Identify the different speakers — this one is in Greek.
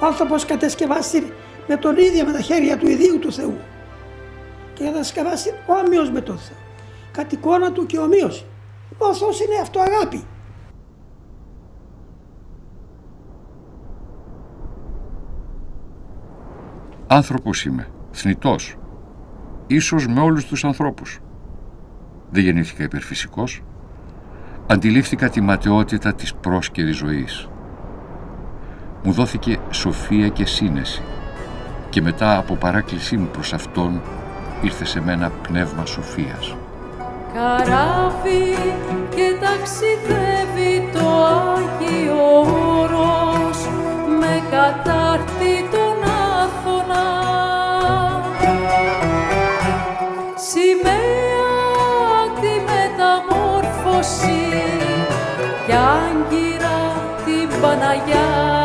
Speaker 1: Ο άνθρωπος κατασκευάστηκε με τον ίδιο με τα χέρια του ιδίου του Θεού και κατασκευάστηκε όμοιος με τον Θεό, κατ' εικόνα του και ομοίωση. Ο Θεός είναι αυτό αγάπη.
Speaker 2: Άνθρωπος είμαι, θνητός, ίσως με όλους τους ανθρώπους. Δεν γεννήθηκα υπερφυσικός. Αντιλήφθηκα τη ματαιότητα της πρόσκαιρης ζωής. Μου δόθηκε σοφία και σύνεση και μετά από παράκλησή μου προς Αυτόν ήρθε σε μένα πνεύμα σοφίας.
Speaker 3: Καράβι και ταξιδεύει το Άγιο Όρος με κατάρτι τον Άθωνα. Σημαία τη μεταμόρφωση κι άγκυρα την Παναγιά.